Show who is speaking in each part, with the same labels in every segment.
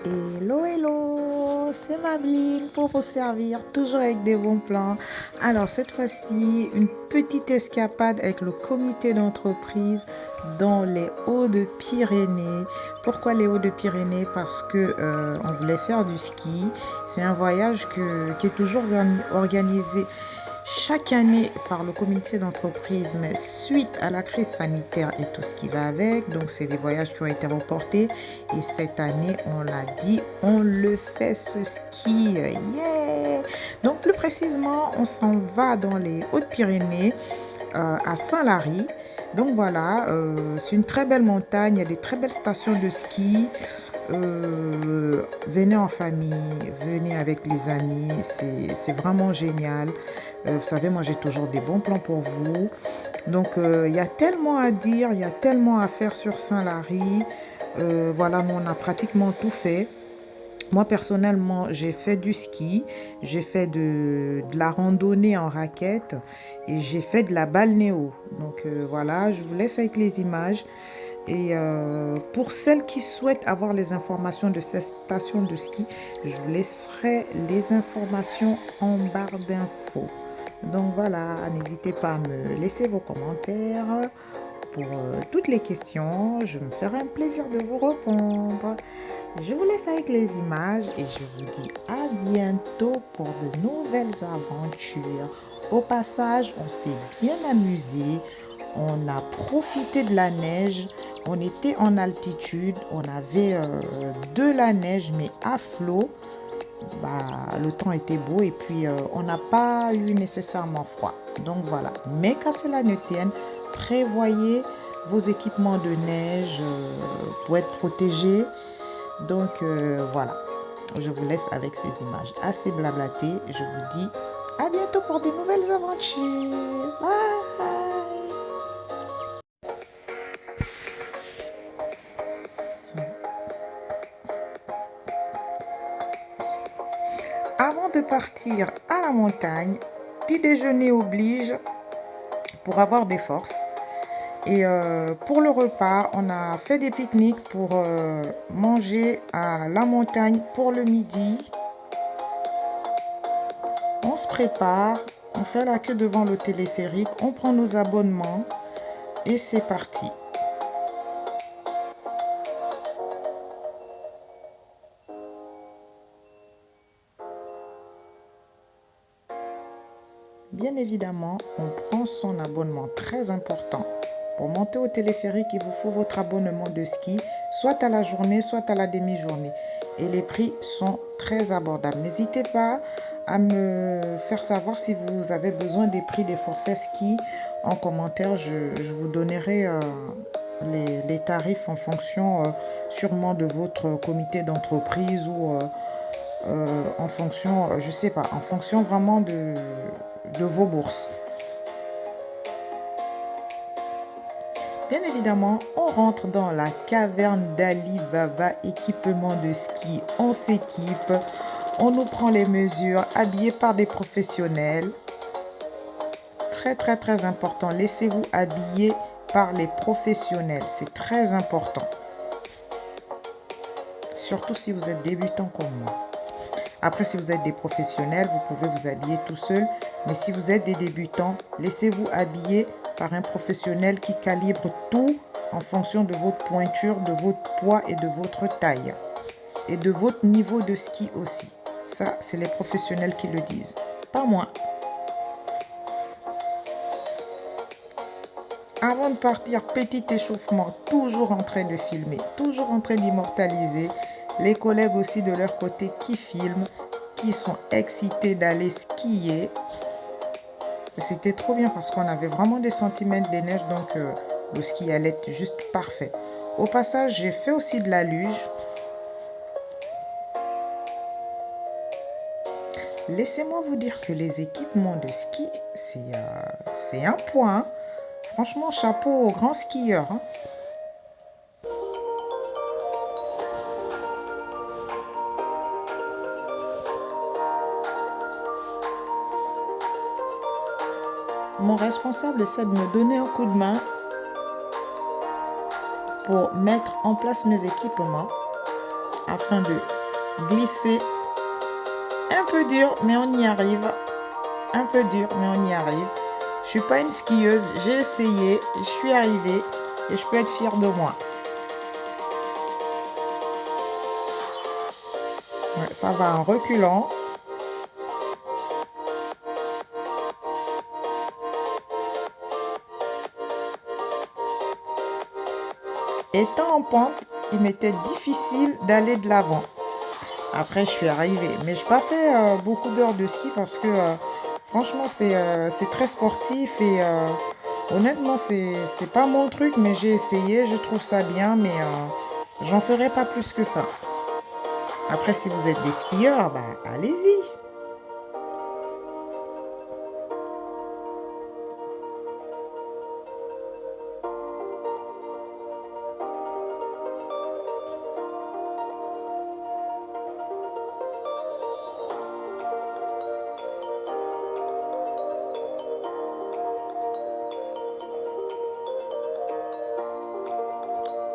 Speaker 1: Hello, hello, c'est Madeline pour vous servir, toujours avec des bons plans. Alors, cette fois-ci, une petite escapade avec le comité d'entreprise dans les Hauts-de-Pyrénées. Pourquoi les Hauts-de-Pyrénées? Parce que on voulait faire du ski. C'est un voyage qui est toujours organisé chaque année par le comité d'entreprise, mais suite à la crise sanitaire et tout ce qui va avec, donc c'est des voyages qui ont été reportés. Et cette année, on l'a dit, on le fait ce ski. Yeah! Donc plus précisément, on s'en va dans les Hautes-Pyrénées, à Saint-Lary. Donc voilà, c'est une très belle montagne, il y a des très belles stations de ski. Venez en famille, venez avec les amis, c'est vraiment génial. Vous savez, moi j'ai toujours des bons plans pour vous. Donc il y a tellement à dire, il y a tellement à faire sur Saint-Lary. Voilà, nous on a pratiquement tout fait. Moi, personnellement, j'ai fait du ski, j'ai fait de la randonnée en raquette et j'ai fait de la balnéo. Donc voilà, je vous laisse avec les images. Et pour celles qui souhaitent avoir les informations de cette station de ski, je vous laisserai les informations en barre d'infos. Donc voilà, n'hésitez pas à me laisser vos commentaires pour toutes les questions. Je me ferai un plaisir de vous répondre. Je vous laisse avec les images et je vous dis à bientôt pour de nouvelles aventures. Au passage, on s'est bien amusé. On a profité de la neige. On était en altitude. On avait de la neige, mais à flot. Bah, le temps était beau et puis on n'a pas eu nécessairement froid. Donc voilà. Mais qu'à cela ne tienne, prévoyez vos équipements de neige pour être protégés. Donc voilà, je vous laisse avec ces images assez blablatées. Je vous dis à bientôt pour de nouvelles aventures. Bye. Avant de partir à la montagne, petit déjeuner oblige pour avoir des forces. Et pour le repas, on a fait des pique-niques pour manger à la montagne pour le midi. On se prépare, on fait la queue devant le téléphérique, on prend nos abonnements et c'est parti. Bien évidemment, on prend son abonnement, très important. Pour monter au téléphérique, il vous faut votre abonnement de ski, soit à la journée, soit à la demi-journée. Et les prix sont très abordables. N'hésitez pas à me faire savoir si vous avez besoin des prix des forfaits ski en commentaire. Je vous donnerai les tarifs en fonction sûrement de votre comité d'entreprise ou en fonction, je sais pas, en fonction vraiment de vos bourses. Bien évidemment, on rentre dans la caverne d'Ali Baba, équipement de ski, on s'équipe, on nous prend les mesures, habillés par des professionnels. Très très très important, laissez-vous habiller par les professionnels, c'est très important. Surtout si vous êtes débutant comme moi. Après, si vous êtes des professionnels, vous pouvez vous habiller tout seul. Mais si vous êtes des débutants, laissez-vous habiller par un professionnel qui calibre tout en fonction de votre pointure, de votre poids et de votre taille. Et de votre niveau de ski aussi. Ça, c'est les professionnels qui le disent. Pas moi. Avant de partir, petit échauffement, toujours en train de filmer, toujours en train d'immortaliser. Les collègues aussi de leur côté qui filment, qui sont excités d'aller skier. C'était trop bien parce qu'on avait vraiment des centimètres de neige, donc le ski allait être juste parfait. Au passage, j'ai fait aussi de la luge. Laissez-moi vous dire que les équipements de ski, c'est un point. Hein. Franchement, chapeau aux grands skieurs. Hein. Mon responsable essaie de me donner un coup de main pour mettre en place mes équipements. afin de glisser. Un peu dur, mais on y arrive. Un peu dur, mais on y arrive. Je suis pas une skieuse, j'ai essayé, je suis arrivée et je peux être fière de moi. Ouais, ça va en reculant. Étant en pente, il m'était difficile d'aller de l'avant. Après, je suis arrivée. Mais je n'ai pas fait beaucoup d'heures de ski parce que franchement, c'est très sportif et honnêtement, c'est pas mon truc, mais j'ai essayé, je trouve ça bien, mais j'en ferai pas plus que ça. Après, si vous êtes des skieurs, bah allez-y.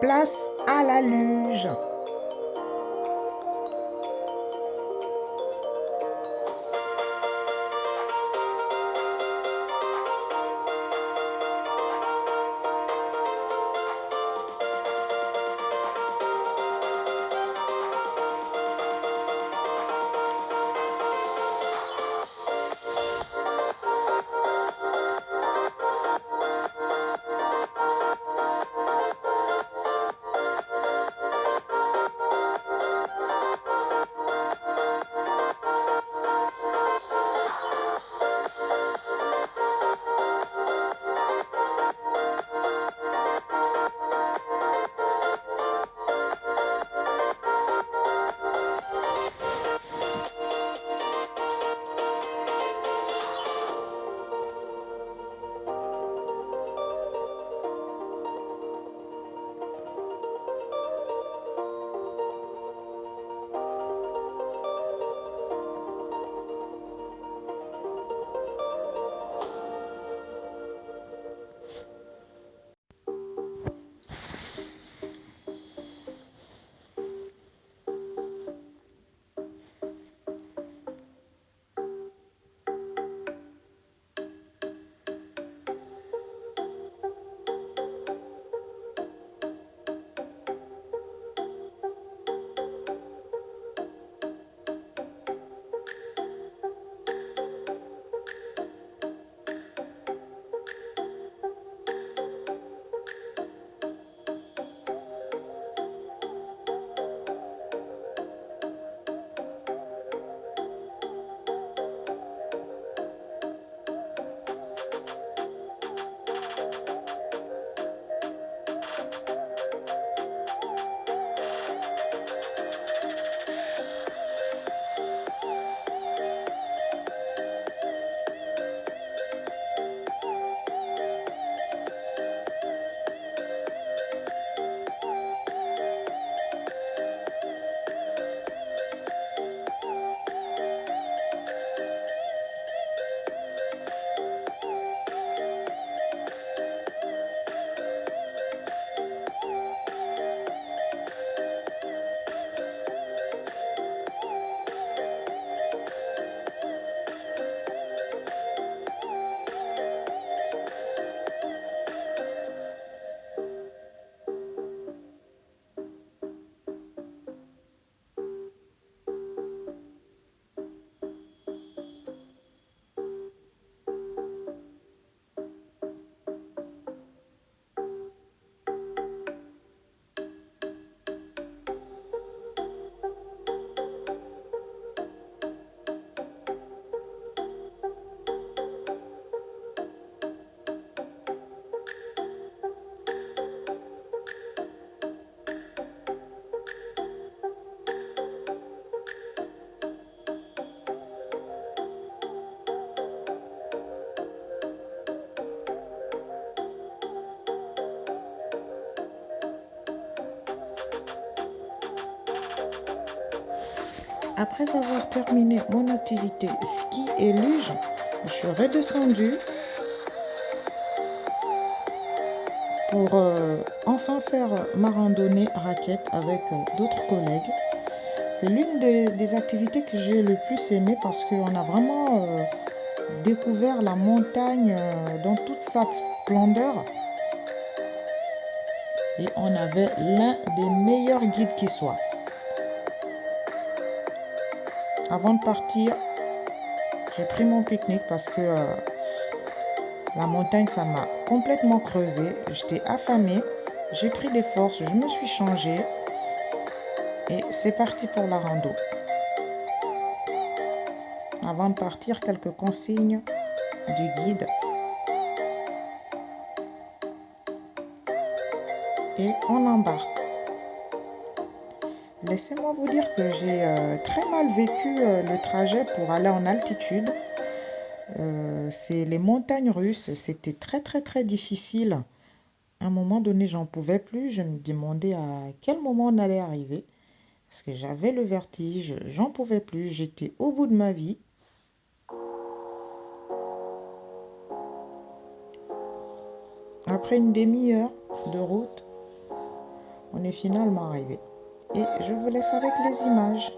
Speaker 1: Place à la luge. Après avoir terminé mon activité ski et luge, je suis redescendue pour enfin faire ma randonnée raquette avec d'autres collègues. C'est l'une des activités que j'ai le plus aimé parce qu'on a vraiment découvert la montagne dans toute sa splendeur. Et on avait l'un des meilleurs guides qui soit. Avant de partir, j'ai pris mon pique-nique parce que la montagne, ça m'a complètement creusé. J'étais affamée. J'ai pris des forces, je me suis changée. Et c'est parti pour la rando. Avant de partir, quelques consignes du guide. Et on embarque. Laissez-moi vous dire que j'ai très mal vécu le trajet pour aller en altitude. C'est les montagnes russes. C'était très très très difficile. À un moment donné, j'en pouvais plus. Je me demandais à quel moment on allait arriver. Parce que j'avais le vertige. J'en pouvais plus. J'étais au bout de ma vie. Après une demi-heure de route, on est finalement arrivé. Et je vous laisse avec les images.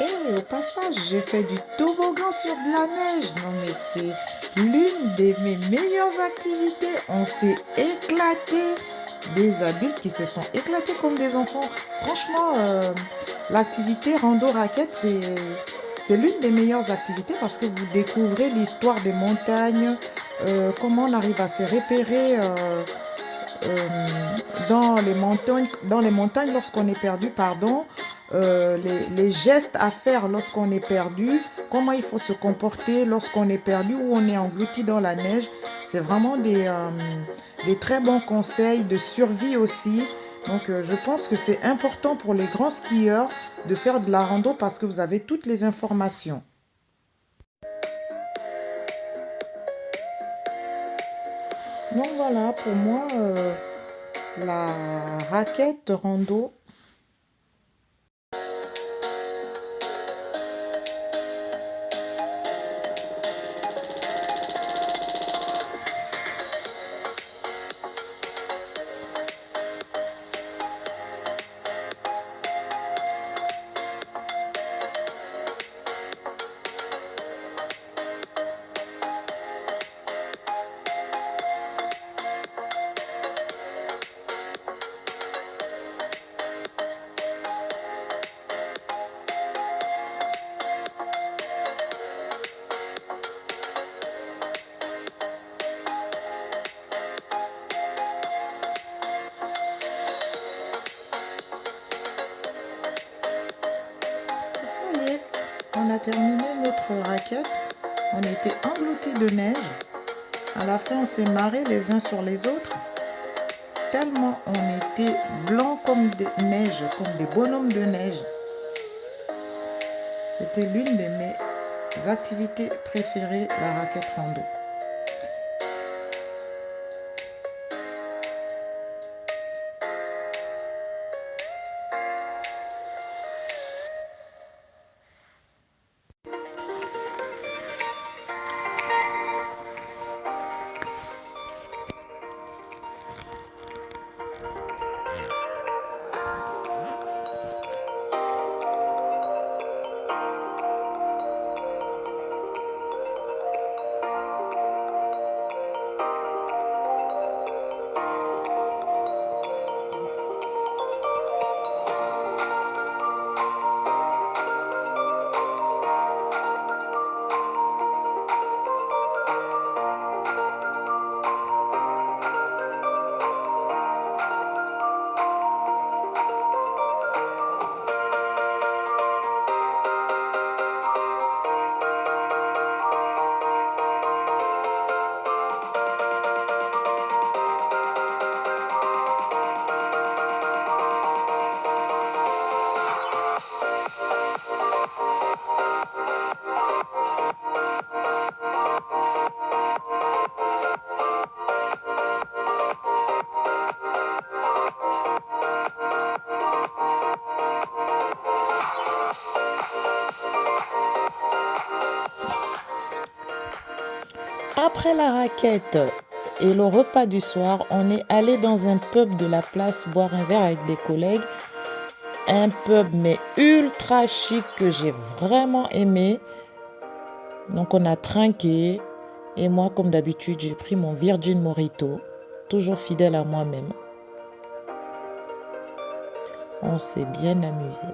Speaker 1: Et au passage, j'ai fait du toboggan sur de la neige. Non mais c'est l'une de mes meilleures activités. On s'est éclaté. Des adultes qui se sont éclatés comme des enfants. Franchement, l'activité rando raquette, c'est l'une des meilleures activités parce que vous découvrez l'histoire des montagnes, comment on arrive à se repérer euh, dans les montagnes lorsqu'on est perdu, pardon, les gestes à faire lorsqu'on est perdu, comment il faut se comporter lorsqu'on est perdu ou on est englouti dans la neige. C'est vraiment des très bons conseils de survie aussi. Donc je pense que c'est important pour les grands skieurs de faire de la rando parce que vous avez toutes les informations. Donc voilà, pour moi, la raquette rando. a terminé notre raquette. On était engloutis de neige. À la fin, on s'est marrés les uns sur les autres. Tellement on était blancs comme des neiges, comme des bonhommes de neige. C'était l'une de mes activités préférées, la raquette rando. Après la raquette et le repas du soir, on est allé dans un pub de la place boire un verre avec des collègues. Un pub mais ultra chic que j'ai vraiment aimé. Donc on a trinqué et moi comme d'habitude j'ai pris mon Virgin Mojito, toujours fidèle à moi-même. On s'est bien amusé.